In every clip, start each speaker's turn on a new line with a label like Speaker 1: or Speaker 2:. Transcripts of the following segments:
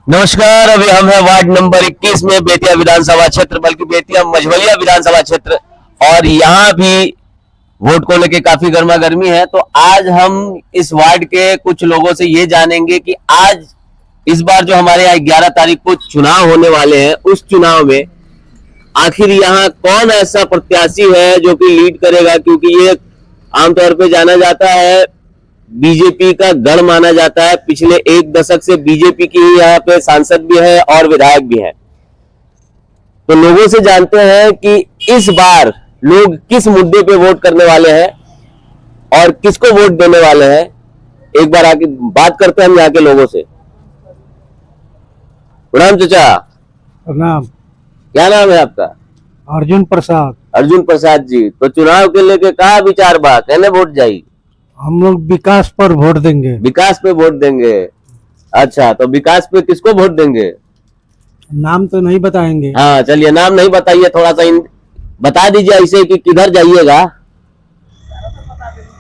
Speaker 1: नमस्कार। अभी हम हैं वार्ड नंबर 21 में, बेतिया विधानसभा क्षेत्र, बल्कि बेतिया मझवलिया विधानसभा क्षेत्र। और यहाँ भी वोट को लेके काफी गर्मा गर्मी है। तो आज हम इस वार्ड के कुछ लोगों से ये जानेंगे कि आज इस बार जो हमारे यहाँ 11 तारीख को चुनाव होने वाले हैं, उस चुनाव में आखिर यहाँ कौन ऐसा प्रत्याशी है जो कि लीड करेगा। क्योंकि ये आमतौर पे जाना जाता है, बीजेपी का गढ़ माना जाता है। पिछले एक दशक से बीजेपी की यहाँ पे सांसद भी है और विधायक भी है। तो लोगों से जानते हैं कि इस बार लोग किस मुद्दे पे वोट करने वाले हैं और किसको वोट देने वाले हैं। एक बार आके बात करते हैं हम यहाँ के लोगों से। प्रणाम चाचा।
Speaker 2: प्रणाम।
Speaker 1: क्या नाम है आपका?
Speaker 2: अर्जुन प्रसाद।
Speaker 1: अर्जुन प्रसाद जी। तो चुनाव के लेके क्या विचार बा, कहने वोट जाई?
Speaker 2: हम लोग विकास पर वोट देंगे।
Speaker 1: विकास पे वोट देंगे। अच्छा, तो विकास पे किसको वोट देंगे?
Speaker 2: नाम तो नहीं बताएंगे।
Speaker 1: हाँ चलिए, नाम नहीं बताइए, थोड़ा सा बता दीजिए ऐसे कि किधर जाइएगा,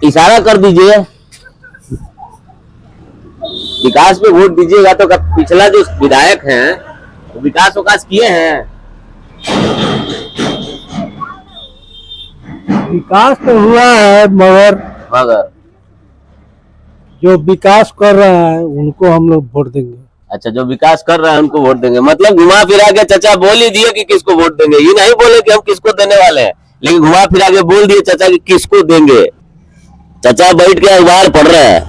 Speaker 1: इशारा कर दीजिए। विकास पे वोट दीजिएगा। तो पिछला जो विधायक हैं तो विकास विकास किए हैं?
Speaker 2: विकास तो हुआ है, मगर जो विकास कर रहा है उनको हम लोग वोट देंगे।
Speaker 1: अच्छा, जो विकास कर रहा है उनको वोट देंगे। मतलब घुमा फिरा के चाचा बोल ही दिए कि किसको वोट देंगे। ये नहीं बोले कि हम किसको देने वाले हैं, लेकिन घुमा फिरा के बोल दिए चाचा कि किसको देंगे। चाचा बैठ के अखबार पढ़ रहे हैं।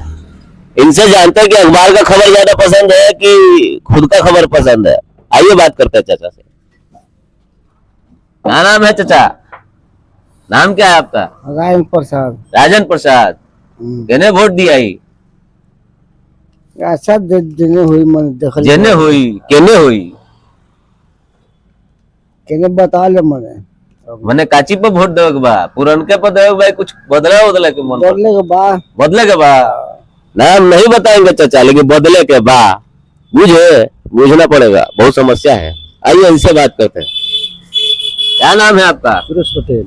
Speaker 1: इनसे जानते हैं कि अखबार का खबर ज्यादा पसंद है कि खुद का खबर पसंद है। आइए बात करते हैं चाचा से। क्या नाम है चाचा? नाम क्या है आपका?
Speaker 2: राजन प्रसाद।
Speaker 1: राजन प्रसाद। कहने वोट दिया ही?
Speaker 2: सब देने हुई मन देखल
Speaker 1: जेने हुई केने हुई
Speaker 2: केने बता ले मने
Speaker 1: काची पे वोट देवे के बा? पुरनके पे देवे के बा? कुछ बदले के मन बदले के बा? नाम नहीं बताएंगे चाचा, लेकिन बदले के बा। बुझना पड़ेगा, बहुत समस्या है। आइए इनसे बात करते हैं। क्या नाम है आपका?
Speaker 2: सुरेश पटेल।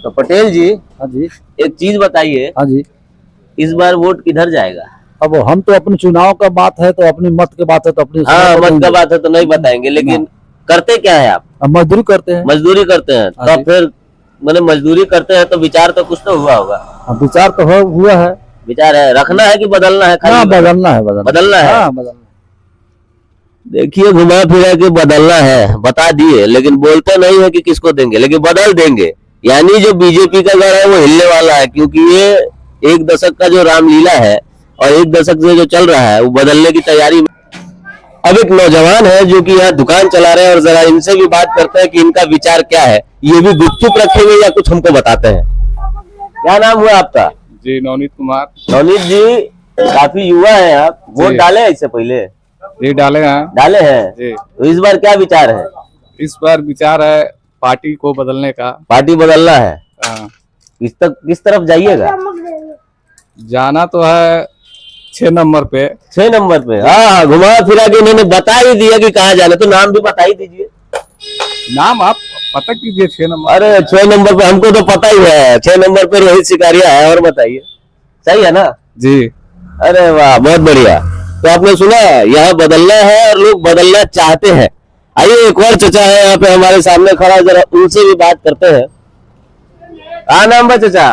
Speaker 1: तो पटेल जी,
Speaker 2: हाँ जी।
Speaker 1: एक चीज बताइए,
Speaker 2: हाँ जी।
Speaker 1: इस बार वोट किधर जाएगा?
Speaker 2: अब हम तो अपने चुनाव का बात है तो अपनी मत की बात है तो अपनी
Speaker 1: मत का बात है तो नहीं बताएंगे, लेकिन करते क्या है आप?
Speaker 2: मजदूरी करते हैं।
Speaker 1: मजदूरी करते हैं। तो फिर मैंने मजदूरी करते हैं तो विचार तो कुछ तो हुआ होगा।
Speaker 2: विचार तो हुआ है।
Speaker 1: विचार है, रखना है कि बदलना है?
Speaker 2: बदलना है।
Speaker 1: बदलना है। देखिए, घुमा फिरा के बदलना है बता दिए, लेकिन बोलते नहीं है कि किसको देंगे, लेकिन बदल देंगे। यानी जो बीजेपी का गढ़ है वो हिलने वाला है। क्योंकि ये एक दशक का जो रामलीला है और एक दशक से जो चल रहा है वो बदलने की तैयारी में। अब एक नौजवान है जो कि यहाँ दुकान चला रहे हैं, और जरा इनसे भी बात करते हैं कि इनका विचार क्या है। ये भी गुपचुप रखेंगे या कुछ हमको बताते हैं। क्या नाम हुआ आपका?
Speaker 3: जी, नवनीत कुमार।
Speaker 1: नवनीत जी, काफी युवा है आप, वोट डाले हैं इससे पहले?
Speaker 3: जी डाले हैं।
Speaker 1: डाले हैं
Speaker 3: जी।
Speaker 1: तो इस बार क्या विचार है?
Speaker 3: इस बार विचार है पार्टी को बदलने का।
Speaker 1: पार्टी बदलना है।
Speaker 3: हाँ।
Speaker 1: किस तरफ जाइएगा?
Speaker 3: जाना तो है 6 नंबर पे।
Speaker 1: 6 नंबर पे। हाँ, घुमा फिरा के इन्होंने बता ही दिया कि कहाँ जाना। तो नाम भी बता ही दीजिए।
Speaker 3: नाम आप पता कीजिए। 6 नंबर।
Speaker 1: अरे 6 नंबर पे हमको तो पता ही है। 6 नंबर पे रोहित सिकारिया है। और बताइए, सही है ना?
Speaker 3: जी।
Speaker 1: अरे वाह, बहुत बढ़िया। तो आपने सुना, यहाँ बदलना है और लोग बदलना चाहते हैं। आइए, एक और चचा है यहाँ पे हमारे सामने खड़ा, जरा उनसे भी बात करते हैं। क्या नाम है चचा?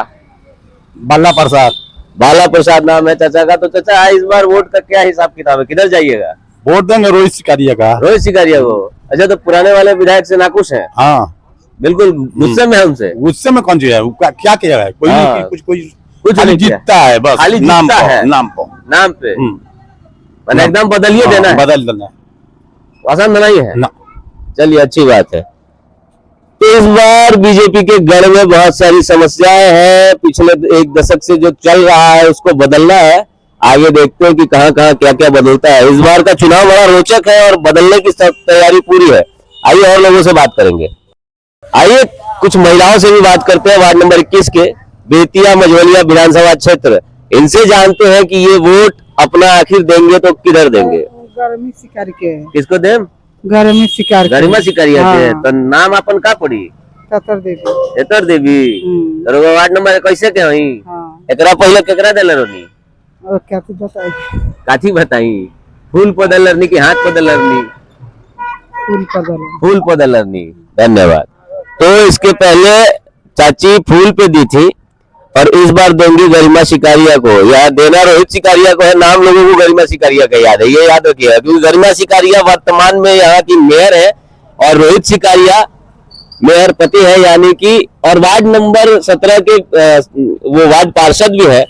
Speaker 2: बाला प्रसाद।
Speaker 1: बाला प्रसाद नाम है चाचा का। तो चाचा, इस बार वोट का क्या हिसाब किताब है? किधर जाइएगा?
Speaker 2: वोट देंगे रोहित सिकारिया का।
Speaker 1: रोहित सिकारिया को? अच्छा, तो पुराने वाले विधायक से नाखुश है?
Speaker 2: हाँ,
Speaker 1: बिल्कुल गुस्से में है उनसे।
Speaker 2: गुस्से में कौन सी है? क्या किया है? कोई
Speaker 1: हाँ।
Speaker 2: कुछ
Speaker 1: नहीं
Speaker 2: जीतता है बस।
Speaker 1: खाली
Speaker 2: नाम
Speaker 1: जीतता है।
Speaker 2: नाम
Speaker 1: पे मैंने एकदम बदलिए देना है।
Speaker 2: बदल देना है।
Speaker 1: पसंद नहीं है
Speaker 2: ना।
Speaker 1: चलिए, अच्छी बात है। तो इस बार बीजेपी के गढ़ में बहुत सारी समस्याएं हैं। पिछले एक दशक से जो चल रहा है उसको बदलना है। आगे देखते हैं कि कहाँ कहाँ क्या क्या बदलता है। इस बार का चुनाव बड़ा रोचक है और बदलने की सब तैयारी पूरी है। आइए और लोगों से बात करेंगे। आइए कुछ महिलाओं से भी बात करते हैं। वार्ड नंबर 21 के बेतिया मझवलिया विधानसभा क्षेत्र, इनसे जानते हैं कि ये वोट अपना आखिर देंगे तो किधर देंगे।
Speaker 4: गर्मी शिकार के
Speaker 1: किसको दें?
Speaker 4: गर्मी शिकार के।
Speaker 1: गरिमा सिकारिया के।
Speaker 4: हाँ।
Speaker 1: तो नाम अपन का पड़ी?
Speaker 4: ततर देवी।
Speaker 1: एतर देवी। तो वार्ड नंबर 21 के हई।
Speaker 4: हाँ।
Speaker 1: एकरा पहले केकरा देले रहनी?
Speaker 4: और क्या तू बताई?
Speaker 1: काठी बताई? फूल पदलरनी की हाथ पदलरनी?
Speaker 4: फूल पदल
Speaker 1: फूल पदलरनी। धन्यवाद। तो इसके पहले चाची फूल पे दी थी और इस बार देंगी गरिमा शिकारिया को। यह देना रोहित शिकारिया को है, नाम लोगों को गरिमा शिकारिया का याद है, ये याद रखिएगा, क्योंकि गरिमा शिकारिया वर्तमान में यहाँ की मेयर है और रोहित शिकारिया मेयर पति है, यानी कि, और वार्ड नंबर 17 के वो वार्ड पार्षद भी है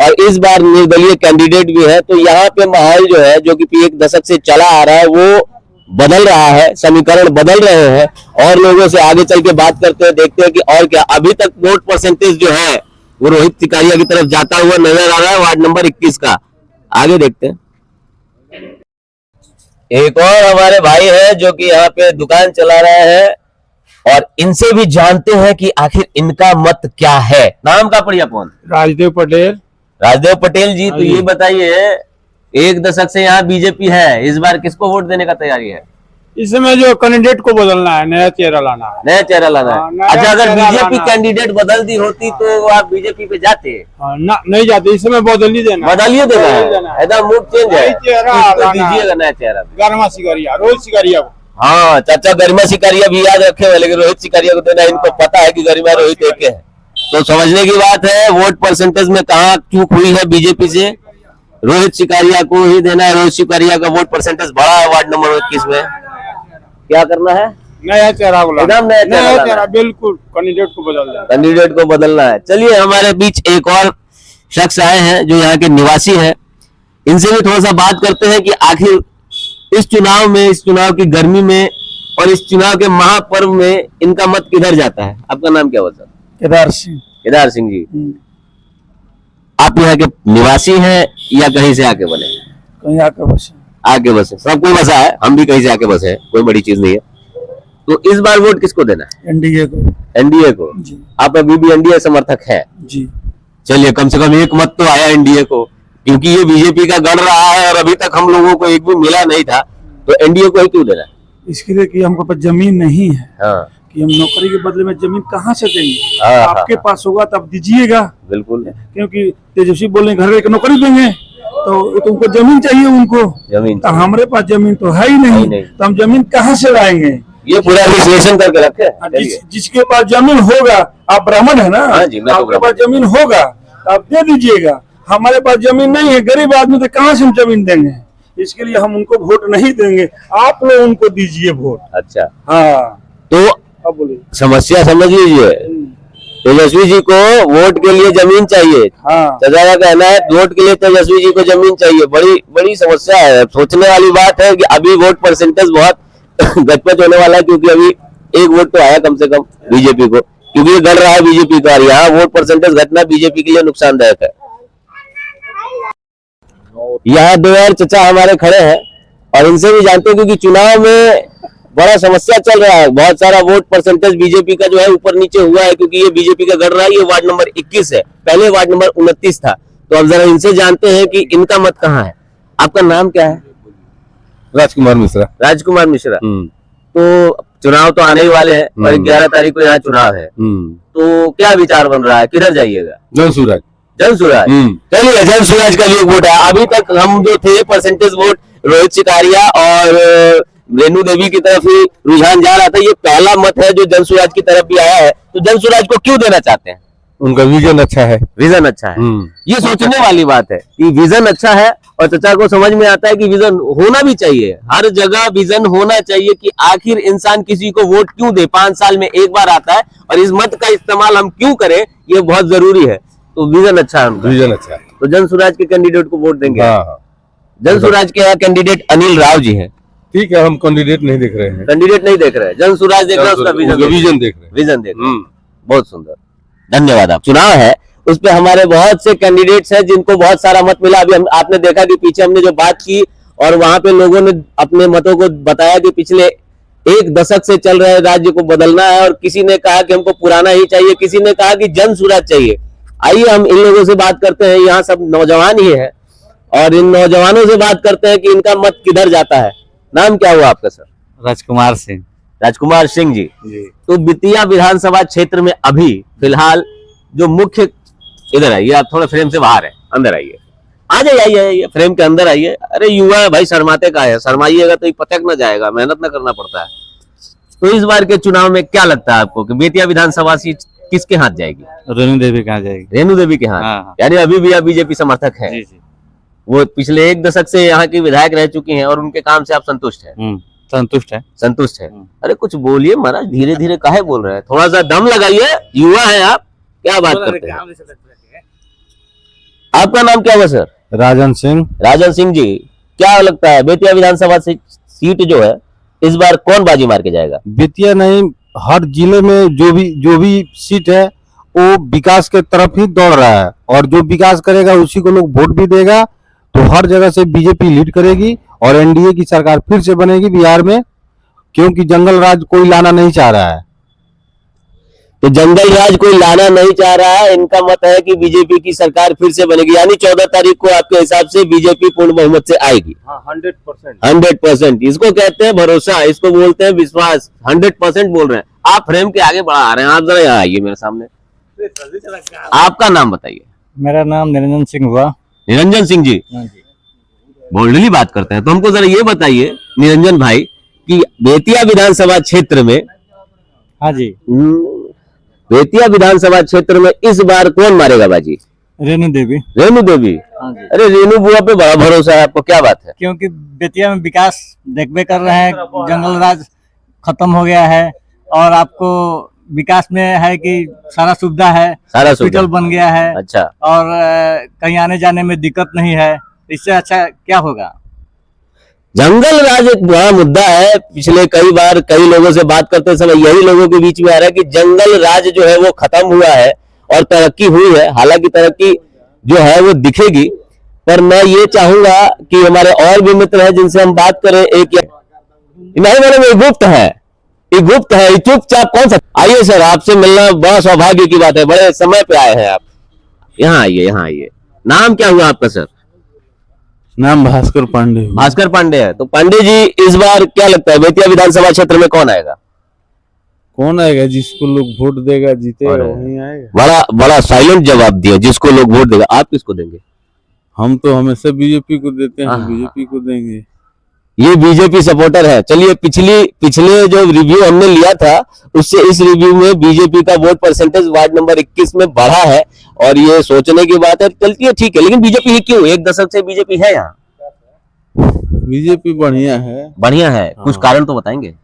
Speaker 1: और इस बार निर्दलीय कैंडिडेट भी है। तो यहाँ पे माहौल जो है, जो कि एक दशक से चला आ रहा है, वो बदल रहा है, समीकरण बदल रहे हैं और लोगों से आगे चल के बात करते हैं, देखते हैं कि और क्या। अभी तक वोट परसेंटेज जो है वो रोहित शिकारिया की तरफ जाता हुआ नजर आ रहा है, वार्ड नंबर 21 का। आगे देखते हैं। एक और हमारे भाई है जो कि यहाँ पे दुकान चला रहे हैं और इनसे भी जानते हैं कि आखिर इनका मत क्या है। नाम का पड़िया कौन?
Speaker 2: राजदेव पटेल।
Speaker 1: राजदेव पटेल जी, तो ये बताइए, एक दशक से यहाँ बीजेपी है, इस बार किसको वोट देने का तैयारी है?
Speaker 2: इसमें जो कैंडिडेट को बदलना है, नया चेहरा लाना है।
Speaker 1: नया चेहरा लाना
Speaker 2: हाँ,
Speaker 1: है।
Speaker 2: नया
Speaker 1: अच्छा, अगर
Speaker 2: चेहरा
Speaker 1: बीजेपी
Speaker 2: लाना है।
Speaker 1: कैंडिडेट बदल दी होती तो आप बीजेपी पे जाते?
Speaker 2: हाँ, नहीं जाते, इसमें बदल ही देना है।
Speaker 1: बदलिए देना है, एकदम मूड चेंज है।
Speaker 2: नया चेहरा
Speaker 1: किसको
Speaker 2: लाना है।
Speaker 1: दीजिएगा नया चेहरा?
Speaker 2: गरिमा शिकारिया, रोहित शिकारिया को।
Speaker 1: हाँ, चाचा गरिमा शिकारिया भी याद रखे हुए, लेकिन रोहित शिकारिया को देना, इनको पता है कि गरिमा रोहित एक है। तो समझने की बात है, वोट परसेंटेज में कहाँ चूक हुई है बीजेपी से, रोहित शिकारिया को ही देना है। रोहित शिकारिया का वोट परसेंटेज बढ़ा है वार्ड नंबर 21 में। क्या करना है?
Speaker 2: नया चेहरा को लाना।
Speaker 1: एकदम नया चेहरा लाना।
Speaker 2: चेहरा, बिल्कुल कैंडिडेट को बदल देना।
Speaker 1: कैंडिडेट को बदलना है। चलिए, हमारे बीच एक और शख्स आए हैं जो यहाँ के निवासी हैं, इनसे भी थोड़ा सा बात करते हैं कि आखिर इस चुनाव में, इस चुनाव की गर्मी में और इस चुनाव के महापर्व में इनका मत किधर जाता है। आपका नाम क्या हुआ सर?
Speaker 2: केदार सिंह।
Speaker 1: केदार सिंह जी, आप यहाँ के निवासी हैं या कहीं से आके बने?
Speaker 2: कहीं आकर बसे।
Speaker 1: आके बसे, सब कोई बसा है, हम भी कहीं से आके बसे हैं, कोई बड़ी चीज नहीं है। तो इस बार वोट किसको देना है?
Speaker 2: एनडीए को।
Speaker 1: एनडीए को?
Speaker 2: जी
Speaker 1: आप अभी भी एनडीए समर्थक है?
Speaker 2: जी।
Speaker 1: चलिए, कम से कम एक मत तो आया एनडीए को, क्योंकि ये बीजेपी का गढ़ रहा है और अभी तक हम लोगों को एक भी मिला नहीं था। तो एनडीए को ही क्यों देना है?
Speaker 2: इसके लिए कि हमको पास जमीन नहीं है,
Speaker 1: हाँ,
Speaker 2: कि हम नौकरी के बदले में जमीन कहाँ से देंगे।
Speaker 1: हाँ,
Speaker 2: आपके
Speaker 1: हाँ,
Speaker 2: पास होगा तब दीजिएगा,
Speaker 1: बिल्कुल।
Speaker 2: क्योंकि तेजस्वी बोले घर एक नौकरी देंगे, तो तुमको जमीन चाहिए उनको,
Speaker 1: जमीन
Speaker 2: तो हमारे पास जमीन तो है ही
Speaker 1: है ही
Speaker 2: नहीं,
Speaker 1: नहीं।
Speaker 2: तो हम जमीन कहाँ से लाएंगे।
Speaker 1: ये पूरा विश्लेषण करके रखे।
Speaker 2: जिसके पास जमीन होगा, आप ब्राह्मण है ना,
Speaker 1: हाँ जी, मैं तो
Speaker 2: आपके पास जमीन होगा तो आप दे दीजिएगा। हमारे पास जमीन नहीं है, गरीब आदमी, तो कहाँ से हम जमीन देंगे। इसके लिए हम उनको वोट नहीं देंगे, आप लोग उनको दीजिए वोट।
Speaker 1: अच्छा,
Speaker 2: हाँ,
Speaker 1: तो
Speaker 2: अब बोलिए।
Speaker 1: समस्या समझ लीजिए, तेजस्वी जी को वोट के लिए जमीन चाहिए।
Speaker 2: हाँ,
Speaker 1: चाचा का कहना है वोट के लिए तेजस्वी जी को जमीन चाहिए। बड़ी बड़ी समस्या है, सोचने वाली बात है कि अभी वोट परसेंटेज बहुत गचपच होने वाला है, क्योंकि अभी एक वोट तो आया कम से कम बीजेपी को, क्योंकि ये गढ़ रहा है बीजेपी का, और यहाँ वोट परसेंटेज घटना बीजेपी के लिए नुकसानदायक है। यहाँ दो और चचा हमारे खड़े हैं और इनसे भी जानते हैं, क्योंकि चुनाव में बड़ा समस्या चल रहा है, बहुत सारा वोट परसेंटेज बीजेपी का जो है ऊपर नीचे हुआ है, क्योंकि ये बीजेपी का गढ़ रहा है। ये वार्ड नंबर 21 है, पहले वार्ड नंबर 29 था। तो अब जरा इनसे जानते हैं कि इनका मत कहाँ है। आपका नाम क्या है?
Speaker 3: राजकुमार मिश्रा।
Speaker 1: राजकुमार मिश्रा। तो चुनाव तो आने ही वाले हैं और 11 तारीख को यहाँ चुनाव है, तो क्या विचार बन रहा है, किधर जाइएगा?
Speaker 3: जन सूरज।
Speaker 1: जन सूरज। चलिए, जन सूरज का भी एक वोट है। अभी तक हम जो थे परसेंटेज वोट रोहित शिकारिया और रेणु देवी की तरफ ही रुझान जा रहा था, ये पहला मत है जो जन सूरज की तरफ भी आया है। तो जन सूरज को क्यों देना चाहते हैं?
Speaker 3: उनका विजन अच्छा है।
Speaker 1: विजन अच्छा है, ये सोचने वाली बात है कि विजन अच्छा है, और चचा को समझ में आता है कि विजन होना भी चाहिए, हर जगह विजन होना चाहिए कि आखिर इंसान किसी को वोट क्यों दे। 5 साल में एक बार आता है और इस मत का इस्तेमाल हम क्यों करें, ये बहुत जरूरी है। तो विजन अच्छा है उनका।
Speaker 3: विजन अच्छा है,
Speaker 1: तो जन स्वराज के कैंडिडेट को वोट देंगे।
Speaker 3: हाँ।
Speaker 1: जन स्वराज के यहाँ कैंडिडेट अनिल राव जी हैं।
Speaker 3: ठीक है, हम कैंडिडेट नहीं देख रहे हैं,
Speaker 1: कैंडिडेट नहीं देख रहे हैं, जन स्वराज देख रहे हैं, उसका विजन
Speaker 3: देख रहे हैं।
Speaker 1: विजन देख रहे हैं। बहुत सुंदर, धन्यवाद। आप चुनाव है, उस पे हमारे बहुत से कैंडिडेट्स हैं जिनको बहुत सारा मत मिला। अभी आपने देखा कि पीछे हमने जो बात की और वहां पे लोगों ने अपने मतों को बताया कि पिछले 1 दशक से चल रहे राज्य को बदलना है, और किसी ने कहा कि हमको पुराना ही चाहिए, किसी ने कहा कि जन स्वराज चाहिए। आइए हम इन लोगों से बात करते हैं, यहाँ सब नौजवान ही है, और इन नौजवानों से बात करते हैं कि इनका मत किधर जाता है। नाम क्या हुआ आपका सर?
Speaker 5: राजकुमार सिंह।
Speaker 1: राजकुमार सिंह जी। तो बेतिया विधानसभा क्षेत्र में अभी फिलहाल जो मुख्य, इधर आइए आप, थोड़ा फ्रेम से बाहर है, अंदर आइए। आ जाइए आइए आइए, फ्रेम के अंदर आइए। अरे युवा है भाई, शर्माते का है, शर्माइएगा तो पटक ना जाएगा, मेहनत ना करना पड़ता है। तो इस बार के चुनाव में क्या लगता है आपको कि बेतिया विधानसभा सीट किसके हाथ जाएगी?
Speaker 3: रेणु देवी कहाँ जाएगी?
Speaker 1: रेणु देवी के हाथ।
Speaker 3: हाँ।
Speaker 1: यानी अभी भी आप बीजेपी समर्थक हैं?
Speaker 3: जी जी।
Speaker 1: वो पिछले 1 दशक से यहाँ की विधायक रह चुकी हैं और उनके काम से आप संतुष्ट हैं?
Speaker 3: संतुष्ट है।
Speaker 1: संतुष्ट है। अरे कुछ बोलिए महाराज, धीरे धीरे काहे बोल रहे हैं, थोड़ा सा दम लगाइए, युवा है आप, क्या बात करते हैं। आपका नाम क्या हुआ सर?
Speaker 3: राजन सिंह।
Speaker 1: राजन सिंह जी, क्या लगता है बेतिया विधानसभा सीट जो है इस बार कौन बाजी मार के जाएगा?
Speaker 5: बेतिया नहीं, हर जिले में जो भी सीट है वो विकास के तरफ ही दौड़ रहा है, और जो विकास करेगा उसी को लोग वोट भी देगा। तो हर जगह से बीजेपी लीड करेगी और एनडीए की सरकार फिर से बनेगी बिहार में, क्योंकि जंगल राज कोई लाना नहीं चाह रहा है।
Speaker 1: तो जंगल राज कोई लाना नहीं चाह रहा है, इनका मत है कि बीजेपी की सरकार फिर से बनेगी, यानी 14 तारीख को आपके हिसाब से बीजेपी पूर्ण बहुमत से आएगी। 100%। इसको कहते हैं भरोसा, इसको बोलते हैं विश्वास। 100% बोल रहे हैं आप, फ्रेम के आगे बढ़ा रहे हैं। आप जरा यहाँ आइए मेरे सामने, आपका नाम बताइए।
Speaker 3: मेरा नाम निरंजन सिंह हुआ।
Speaker 1: निरंजन सिंह जी, बोल्डली बात करते हैं, तो हमको जरा ये बताइए निरंजन भाई कि बेतिया विधानसभा क्षेत्र में,
Speaker 3: हाँ जी,
Speaker 1: बेतिया विधानसभा क्षेत्र में इस बार कौन मारेगा बाजी?
Speaker 3: रेणु देवी।
Speaker 1: रेणु देवी?
Speaker 3: हाँ जी।
Speaker 1: अरे रेणु बुआ पे बड़ा भरोसा है आपको, क्या बात है?
Speaker 3: क्योंकि बेतिया में विकास देखबे कर रहे हैं, जंगल राज खत्म हो गया है और आपको विकास में है कि सारा सुविधा है,
Speaker 1: सारा
Speaker 3: हॉस्पिटल बन गया है।
Speaker 1: अच्छा।
Speaker 3: और कहीं आने जाने में दिक्कत नहीं है, इससे अच्छा क्या होगा?
Speaker 1: जंगल राज एक बड़ा मुद्दा है, पिछले कई बार कई लोगों से बात करते समय यही लोगों के बीच में आ रहा है कि जंगल राज जो है वो खत्म हुआ है और तरक्की हुई है। हालांकि तरक्की जो है वो दिखेगी, पर मैं ये चाहूंगा कि हमारे और भी मित्र हैं जिनसे हम बात करें। एक नहीं मैडम, ये गुप्त है, ये गुप्त है, चुपचाप कौन सा। आइए सर, आपसे मिलना बड़ा सौभाग्य की बात है, बड़े समय पे आए हैं आप। यहाँ आइए, यहाँ आइए। नाम क्या हुआ आपका सर?
Speaker 5: नाम भास्कर पांडे।
Speaker 1: भास्कर पांडे है। तो पांडे जी, इस बार क्या लगता है बेतिया विधानसभा क्षेत्र में कौन आएगा?
Speaker 5: कौन आएगा? जिसको लोग वोट देगा जीतेगा, वही आएगा।
Speaker 1: बड़ा बड़ा साइलेंट जवाब दिया, जिसको लोग वोट देगा। आप किसको देंगे?
Speaker 5: हम तो हमेशा बीजेपी को देते हैं, बीजेपी को देंगे।
Speaker 1: ये बीजेपी सपोर्टर है। चलिए, पिछले जो रिव्यू हमने लिया था उससे इस रिव्यू में बीजेपी का वोट परसेंटेज वार्ड नंबर 21 में बढ़ा है, और ये सोचने की बात है। चलती है, ठीक है, लेकिन बीजेपी ही क्यों? 1 दशक से बीजेपी है यहाँ।
Speaker 5: बीजेपी बढ़िया है।
Speaker 1: बढ़िया है। कुछ कारण तो बताएंगे?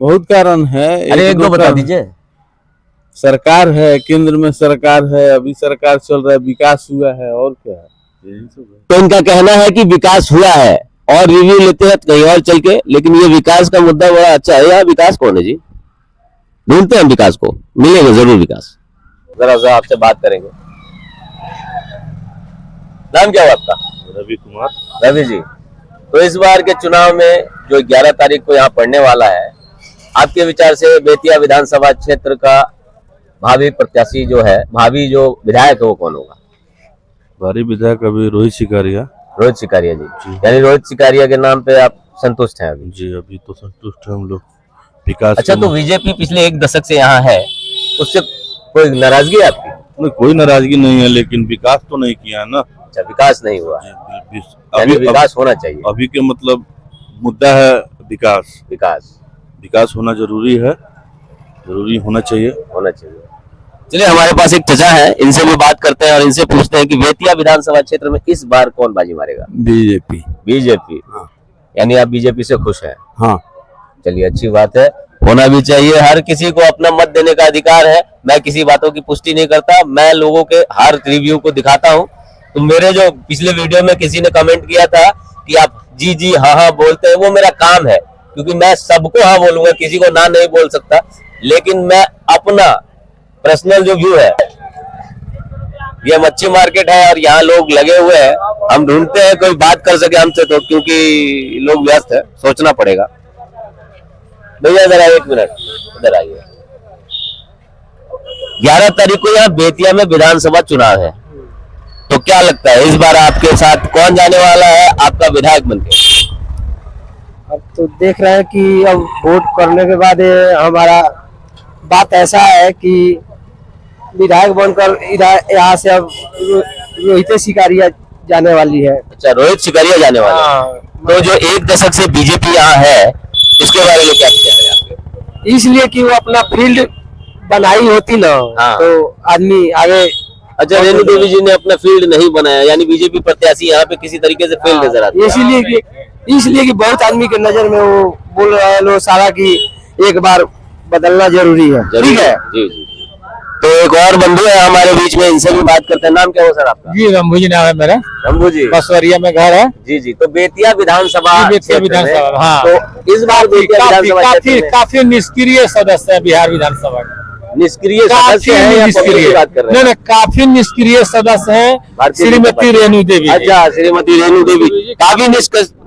Speaker 5: बहुत कारण है।
Speaker 1: अरे एक दो बता दीजिए।
Speaker 5: सरकार है, केंद्र में सरकार है, अभी सरकार चल रहा है, विकास हुआ है, और क्या है?
Speaker 1: तो इनका कहना है कि विकास हुआ है, और रिव्यू लेते हैं कहीं और चल के, लेकिन ये विकास का मुद्दा बड़ा अच्छा है। यहाँ विकास कौन है जी? ढूंढते हैं विकास को, मिलेगा जरूर विकास। जरा सा आपसे बात करेंगे। नाम क्या हुआ आपका?
Speaker 5: रवि कुमार।
Speaker 1: रवि जी, तो इस बार के चुनाव में जो 11 तारीख को यहाँ पड़ने वाला है, आपके विचार से बेतिया विधानसभा क्षेत्र का भावी प्रत्याशी जो है, भावी जो विधायक है, वो कौन होगा?
Speaker 5: भारी विधायक अभी रोहित शिकारिया।
Speaker 1: रोहित शिकारिया जी। यानी रोहित शिकारिया के नाम पे आप संतुष्ट हैं अभी?
Speaker 5: जी, अभी तो संतुष्ट है हम लोग। विकास।
Speaker 1: अच्छा, तो बीजेपी पिछले 1 दशक से यहाँ है, उससे कोई नाराजगी है आपकी?
Speaker 5: कोई नाराजगी नहीं है, लेकिन विकास तो नहीं किया है ना।
Speaker 1: अच्छा, विकास नहीं हुआ है।
Speaker 5: अभी
Speaker 1: विकास होना चाहिए।
Speaker 5: अभी के मतलब मुद्दा है विकास। विकास होना जरूरी है, जरूरी होना चाहिए।
Speaker 1: चलिए, हमारे पास एक चचा है, इनसे भी बात करते हैं और इनसे पूछते हैं कि बेतिया विधानसभा क्षेत्र में इस बार कौन बाजी मारेगा? बीजेपी।
Speaker 5: हाँ।
Speaker 1: यानी आप बीजेपी से खुश हैं?
Speaker 5: हाँ।
Speaker 1: चलिए, अच्छी बात है, होना भी चाहिए। हर किसी को अपना मत देने का अधिकार है। मैं किसी बातों की पुष्टि नहीं करता, मैं लोगों के हर रिव्यू को दिखाता हूँ। तो मेरे जो पिछले वीडियो में किसी ने कमेंट किया था कि आप जी जी हाँ हाँ बोलते हैं, वो मेरा काम है, क्योंकि मैं सबको हाँ बोलूंगा, किसी को ना नहीं बोल सकता। लेकिन मैं अपना पर्सनल जो व्यू है, ये मच्छी मार्केट है और यहाँ लोग लगे हुए हैं, हम ढूंढते हैं कोई बात कर सके हमसे, तो क्योंकि लोग व्यस्त है, सोचना पड़ेगा। भैया जरा 1 मिनट इधर आइए। 11 तारीख को यहाँ बेतिया में विधानसभा चुनाव है, तो क्या लगता है इस बार आपके साथ कौन जाने वाला है आपका विधायक बनके?
Speaker 4: अब तो देख रहे हैं कि अब वोट करने के बाद हमारा बात ऐसा है कि विधायक बनकर यहाँ से अब रोहित शिकारिया जाने वाली है।
Speaker 1: अच्छा, रोहित सिकरिया जाने वाले हैं।
Speaker 4: हाँ,
Speaker 1: तो जो 1 दशक से बीजेपी यहाँ है, उसके बारे में क्या विचार है आपके?
Speaker 4: इसलिए कि वो अपना फील्ड बनाई होती ना,
Speaker 1: हाँ।
Speaker 4: तो आदमी आगे।
Speaker 1: अच्छा, रेणु देवी जी ने अपना फील्ड नहीं बनाया, यानी बीजेपी प्रत्याशी यहाँ पे किसी तरीके से फेल नजर आते हैं।
Speaker 4: इसलिए कि बहुत आदमी के नजर में वो बोल रहे हैं लोग सारा कि एक बार बदलना जरूरी है। ठीक है।
Speaker 1: जी जी। तो एक और बंधु है हमारे बीच में, इनसे भी बात करते हैं। नाम क्या हो सर आपका?
Speaker 3: जी रंभू जी नाम है मेरा,
Speaker 1: रंभू जी,
Speaker 3: बसवरिया में घर है।
Speaker 1: जी जी। तो बेतिया विधानसभा
Speaker 3: जी, बेतिया
Speaker 1: क्षेत्र में,
Speaker 3: विधानसभा, हाँ।
Speaker 1: तो इस बार बेतिया विधानसभा क्षेत्र में
Speaker 3: काफी निष्क्रिय सदस्य है बिहार विधानसभा का।
Speaker 1: निष्क्रिय सदस्य है या पब्लिक की बात कर रहे हैं?
Speaker 3: नहीं, काफी निष्क्रिय सदस्य है
Speaker 1: भारतीय
Speaker 3: श्रीमती रेणु देवी।
Speaker 1: अच्छा, श्रीमती रेणु देवी काफी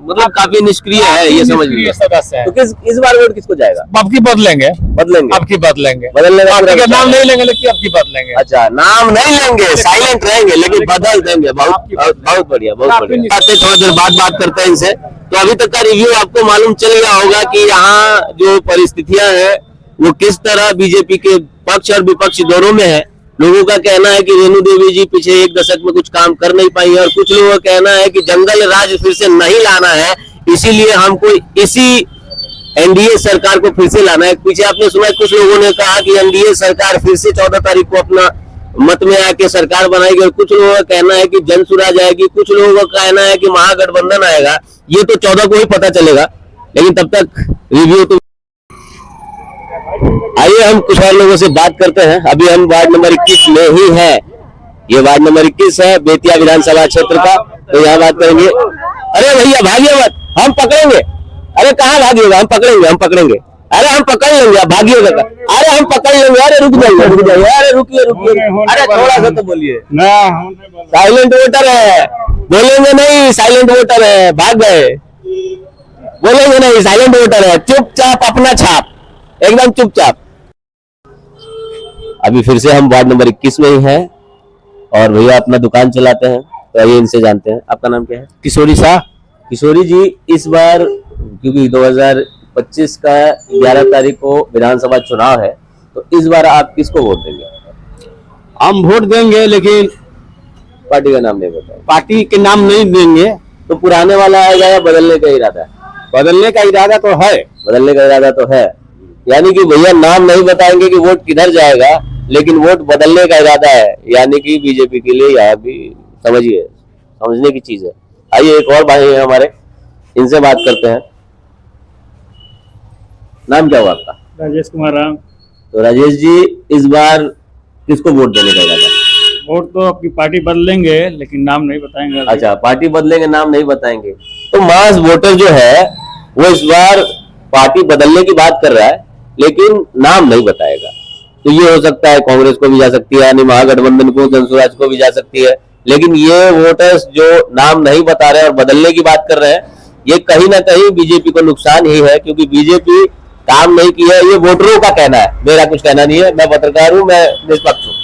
Speaker 1: मतलब काफी निष्क्रिय है, ये समझ लीजिए।
Speaker 3: सदस्य है।
Speaker 1: तो इस बार वोट किसको जाएगा?
Speaker 3: अब की बदलेंगे,
Speaker 1: बदलेंगे
Speaker 3: बदलने
Speaker 1: का पूरा
Speaker 3: का नाम
Speaker 1: विचार है।
Speaker 3: नहीं लेंगे, लेकिन अब की बदलेंगे।
Speaker 1: अच्छा, नाम नहीं लेंगे, साइलेंट रहेंगे, लेकिन बदल देंगे। बहुत बहुत बढ़िया, बहुत बढ़िया। आते थोड़ी देर बाद बात करते हैं इनसे। तो अभी तक का रिव्यू आपको मालूम चल गया होगा कि यहाँ जो परिस्थितियां हैं वो किस तरह बीजेपी के पक्ष और विपक्ष दोनों में है। लोगों का कहना है कि रेणु देवी जी पिछले 1 दशक में कुछ काम कर नहीं पाई है, और कुछ लोगों का कहना है कि जंगल राज फिर से नहीं लाना है, इसीलिए हमको इसी एनडीए सरकार को फिर से लाना है। पीछे आपने सुना कुछ लोगों ने कहा कि एनडीए सरकार फिर से 14 तारीख को अपना मत में आके सरकार बनाएगी, और कुछ लोगों का कहना है कि जनसुराज आएगी, कुछ लोगों का कहना है कि महागठबंधन आएगा। ये तो 14 को ही पता चलेगा, लेकिन तब तक रिव्यू तो आइए हम कुछ और लोगों से बात करते हैं। अभी हम वार्ड नंबर 21 में ही हैं। ये वार्ड नंबर 21 है बेतिया विधानसभा क्षेत्र का। तो यहाँ बात करेंगे। अरे भैया भागिए मत, हम पकड़ेंगे। अरे कहाँ भागिएगा? हम पकड़ेंगे। अरे हम पकड़ लेंगे, आप भागिएगा? अरे हम पकड़ लेंगे। अरे रुक जाइए। अरे रुकिए। अरे थोड़ा सा तो बोलिए। साइलेंट वोटर है, बोलेंगे नहीं। साइलेंट वोटर है, भाग गए। बोलेंगे नहीं, साइलेंट वोटर है। चुपचाप अपना छाप, एकदम चुपचाप। अभी फिर से हम वार्ड नंबर 21 में ही हैं, और भैया अपना दुकान चलाते हैं। तो आइए इनसे जानते हैं। आपका नाम क्या है?
Speaker 5: किशोरी शाह।
Speaker 1: किशोरी जी, इस बार क्योंकि 2025 का 11 तारीख को विधानसभा चुनाव है, तो इस बार आप किसको वोट देंगे?
Speaker 5: हम वोट देंगे, लेकिन
Speaker 1: पार्टी का नाम नहीं बताएं।
Speaker 5: पार्टी के नाम नहीं देंगे।
Speaker 1: तो पुराने वाला आएगा या बदलने का इरादा है?
Speaker 5: बदलने का इरादा तो है।
Speaker 1: बदलने का इरादा तो है, यानी कि भैया नाम नहीं बताएंगे कि वोट किधर जाएगा, लेकिन वोट बदलने का इरादा है, यानी कि बीजेपी के लिए। यहाँ भी समझिए, समझने की चीज है। आइए एक और भाई है हमारे, इनसे बात करते हैं। नाम क्या हुआ आपका?
Speaker 3: राजेश कुमार राम।
Speaker 1: तो राजेश जी, इस बार किसको वोट देने का इरादा है?
Speaker 3: वोट तो आपकी पार्टी बदलेंगे, लेकिन नाम नहीं बताएंगे।
Speaker 1: अच्छा, पार्टी बदलेंगे, नाम नहीं बताएंगे। तो मास वोटर जो है वो इस बार पार्टी बदलने की बात कर रहा है, लेकिन नाम नहीं बताएगा। तो ये हो सकता है कांग्रेस को भी जा सकती है, यानी महागठबंधन को, जनसुराज को भी जा सकती है। लेकिन ये वोटर्स जो नाम नहीं बता रहे और बदलने की बात कर रहे हैं, ये कहीं ना कहीं बीजेपी को नुकसान ही है, क्योंकि बीजेपी काम नहीं की है। ये वोटरों का कहना है, मेरा कुछ कहना नहीं है। मैं पत्रकार हूं, मैं निष्पक्ष हूं।